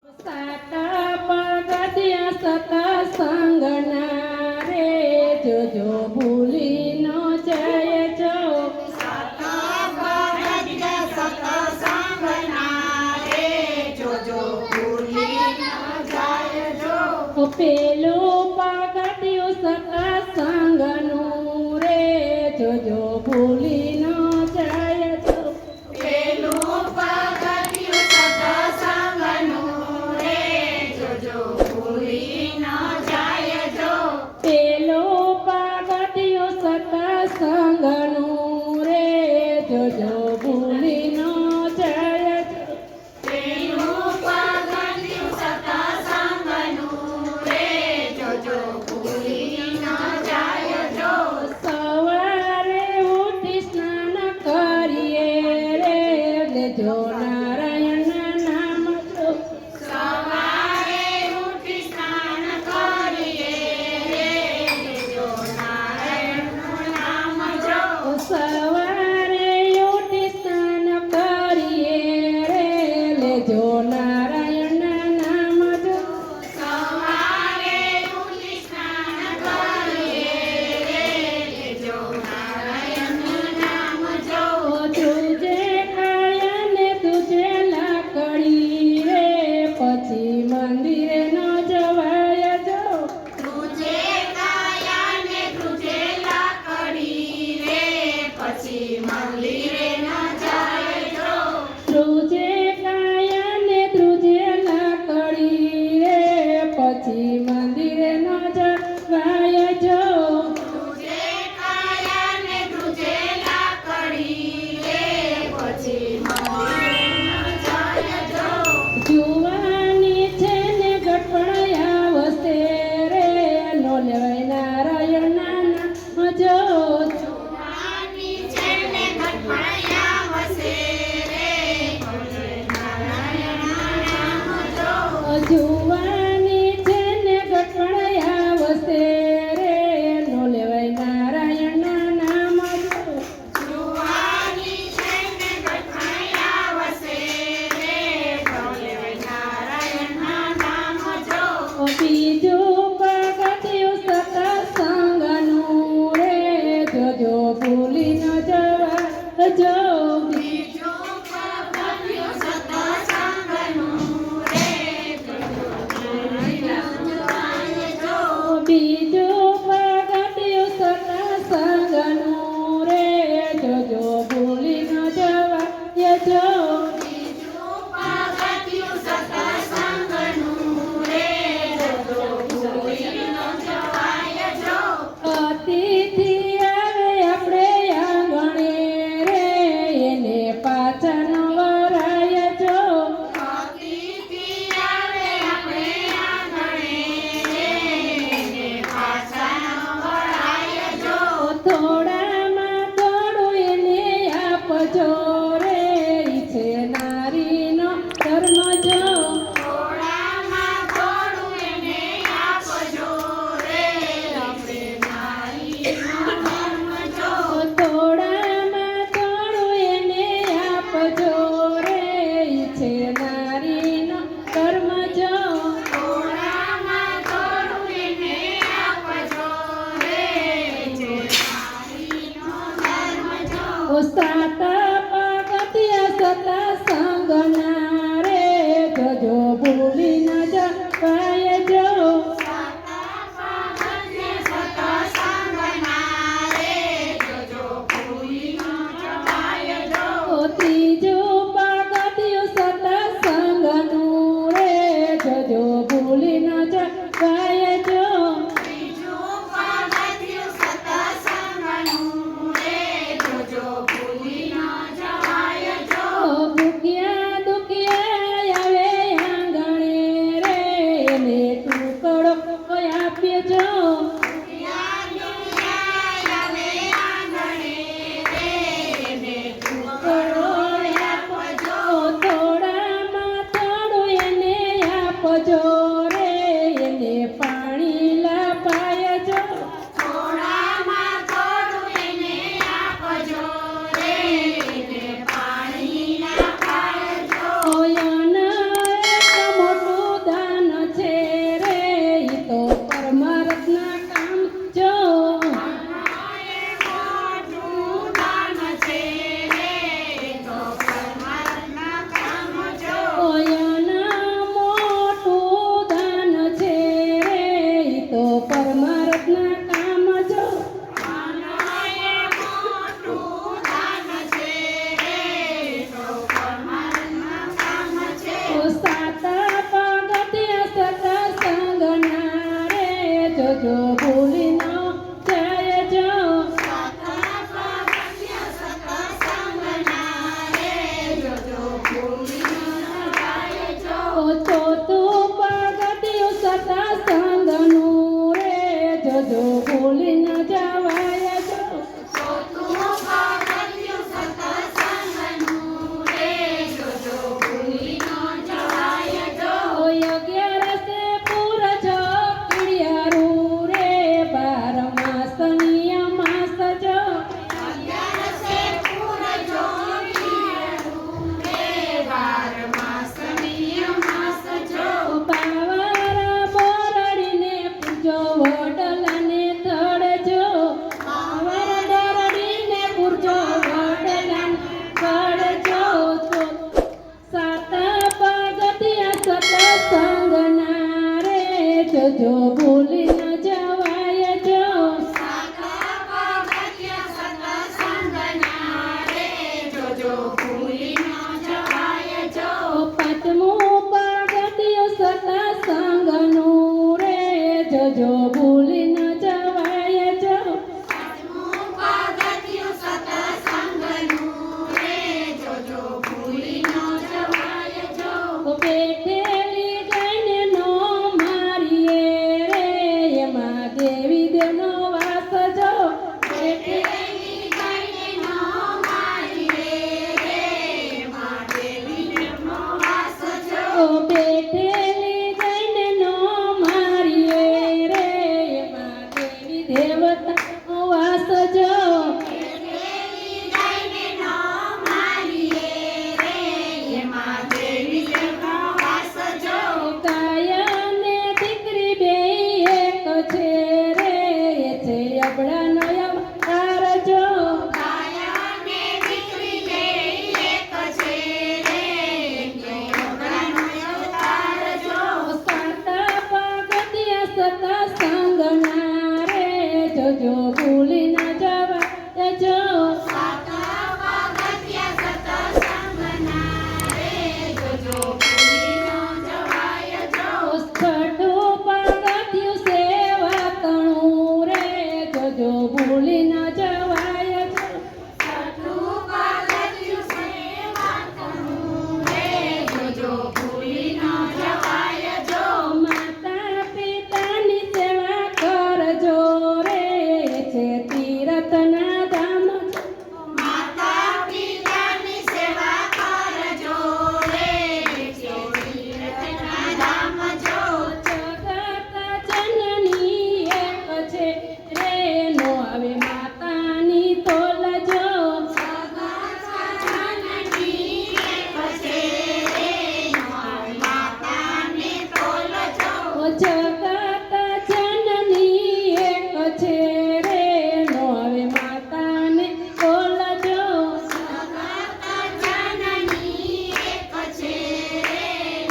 સાતા પગથિયા સત્સંગના રે જોજો ભૂલી ન જયજો. સાતા પગથિયા સત્સંગના રે જોજો ભૂલી ન જાયજો. પેલું પગથિયું સત્સંગનું રે જોજો ભૂલી ન જયજો. પેલું પગથિયું સત્સંગનું રે જોજો ભૂલી ન જાયજો. પેલું પગથિયું સત્સંગનું રે જોજો ભૂલી ન જયજો. પેલું પગથિયું સત્સંગનું રે જોજો ભૂલી ન જાયજો. સવારે ઉઠી સ્નાન કરીએ રે લેજો નારાયણના નામ જો. સવારે ઉઠી સ્નાન કરીએ રે લેજો નારાયણનું નામ જો. સવારે ઉઠી સ્નાન કરીએ રે લેજો નારાયણના નામ જો. સવારે ઉઠી સ્નાન કરીએ રે લેજો નારાયણનું નામ જો. તુજે ખાયને તુજે લાકડી રે પછી મંદિરે ન જવાય જો. તુજે કાયા ને તુજે લાકડી રે પછી મંદિરે ન જાયજો. ધ્રુજે કાયાને ધ્રુજે લાકડી રે પછી મંદિરે ન જવાય જો. તુજે કાયા ને તુજે લાકડી રે પછી મંદિરે ન જાયજો. જુવાની છે ને ગટપણ આવશે રે નો લેવાય નારાયણના નામ જો. જુવાની છે ને ગઠપણિયા વસે રે નારાયણના નામ જો. જુવાની છે ને ગટપણ આવશે રે નો લેવાય નારાયણના નામ જો. જુવાની છે ને ગઠપણિયા વસે રે નારાયણના નામ જો. બીજું પગથિયું સત્સંગનું રે જોજો ભૂલી ન જવાજો. બીજું પગથિયું સત્સંગનું રે જોજો ભૂલી ન જાયજો. બીજું પગથિયું સત્સંગનું રે જોજો ભૂલી ન જવાજો. બીજું પગથિયું સત્સંગનું રે જોજો ભૂલી ન જવાયજો. અતિથિ આવે આપણે આંગણે રે એને પાછા ન વરાયજો. અતિથિ આવે આપણે આંગણે રે એને પાછા ન વળાયજો. થોડામાં થોડું એને આપજો રે ઈ છે નારીનો ધર્મ જો. થોડામાં થોડું એને આપજો રે આપણે નારીનો ધર્મ જો. થોડામાં થોડું એને આપજો રે ઈ છે નારીનો ધર્મ જો. થોડામાં થોડું એને આપજો રે જે નારીનો ધર્મ જો. સાતા પગથિયા સત્સંગના રે જોજો ભૂલી ન જવાય જો. સાતા પગથિયા સત્સંગના રે જોજો ભૂલી ન જવાયજો. ત્રીજું પગથિયું સત્સંગનું રે જોજો ભૂલી ન જવાય જો. ત્રીજું પગથિયું સત્સંગનું રે જોજો ભૂલી ન જવાયજો. ભૂખ્યા દુખી જોજો ભૂલી ન જવાય જો પાંચમું પગથિયું સત્સંગનું રે જોજો ભૂલી ન જવાય જો પાંચમું પગથિયું સત્સંગનું રે જોજો ભૂલી ન જવાય જો બેઠેલી જઈને નો મારીએ રે એમાં દેવી દેવનો વાસ જો બેઠેલી જઈને ન મારીએ રે એમાં દેવી દેવનો વાસ જો બેઠેલી જઈને નો મારીએ રે એમાં દેવી દેવતાનો વાસ જો બેઠેલી જઈને ન મારીએ રે એમાં દેવી દેવનો વાસ જો કાયા ને દીકરી બેય એક છે રે એ છે અબળાનો અવતાર જો કાયા ને દીકરી બેય એક છે રે કે અબળાનો અવતાર જો સાત પગથિયા સત્સંગના રે જોજો ભૂલી ન જવાય જો સાત પગથિયા સત્સંગના રે જોજો ભૂલી ન જવાય જો છઠ્ઠું પગથિયું સેવા કણું રે જોજો ભૂલી ન જવાય જો છઠ્ઠું પગથિયું સેવાકનું રે જોજો ભૂલી ન જવાય જો માતા પિતાની સેવા કરજો રે છે તીરથના ધામ માતા પિતાની સેવા કરજો રે છે તીર્થના ધામ જો જગત જનની એક છે રે નો આવે માતાની તોલ જો જગતજનની એક છે રે માતાને તોલ જો જગત જનની એક છે રે નો આવે માતાને તોલ જો જગતજનની એક છે રે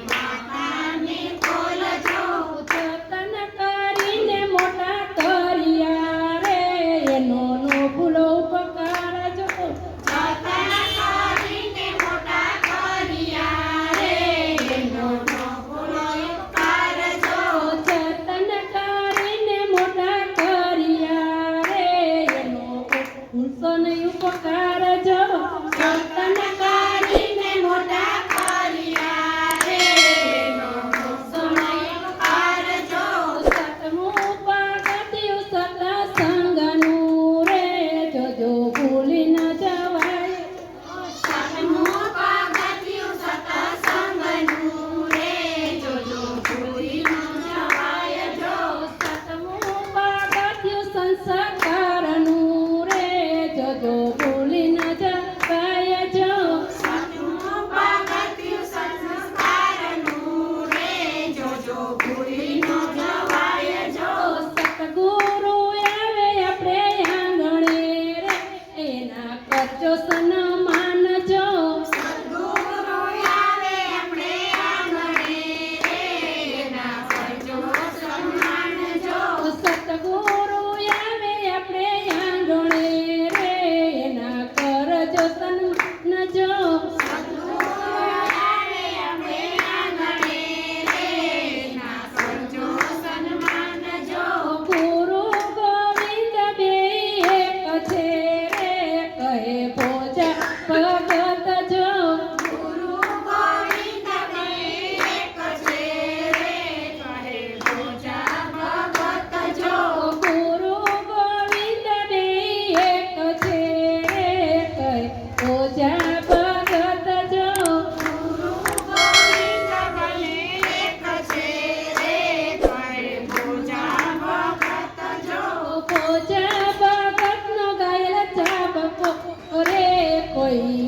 માતાને તોલ જો જતન કરીને મોટા કર્યા રે એનો નો ભૂલો ઉપકાર જો જતન કરીને મોટા કર્યા રે એનો નો ભૂલો ઉપકાર જો જતન કરીને મોટા કર્યા રે એનો ભૂલશો નહીં ઉપકાર જો જતન કરીને મોટા કર્યા રે એનો ભૂલશો નહીં ઉપકાર જો સતમું પગથિયું સત્સંગનું રે જોજો ભૂલી ન જવાય સાતમું પગથિયું સત્સંગનું રે જોજો ભૂલી ન જવાય જો સતમું પગથિયું સંસ્કારનું રે જોજો ભૂલી ન જવાય જો સાતમું પગથિયું સંસ્કારનું રે જોજો ભૂલી ન જવાય જો સતગુરુ આવે આપણે આંગણે રે એના કરજો સન્માન જો સદ્ગુરુ આવે આપણે આંગણે રે એના કરજો સન્માન જો સતગુરુ આવે આપણે આંગણે રે એના કરજો સન્માન જો સદ્ગુરુ આવે આપણે આંગણે રે એના કરજો સન્માન જો ગુરુ ગોવિંદ બેય એક છે રે કહે ભોજા ભગત જો ગુરુ ગોવિંદ બેય એક છે રે કહે ભોજા ભગત જો ગુરુ ગોવિંદ બેય એક છે રે કહે ભોજા ભગત જો ગુરુ ગોવિંદ બેય એક છે રે કહે ભોજા ભગત જો ભોજા ભગતનો ગાયેલ ચાબકો રે કોઈ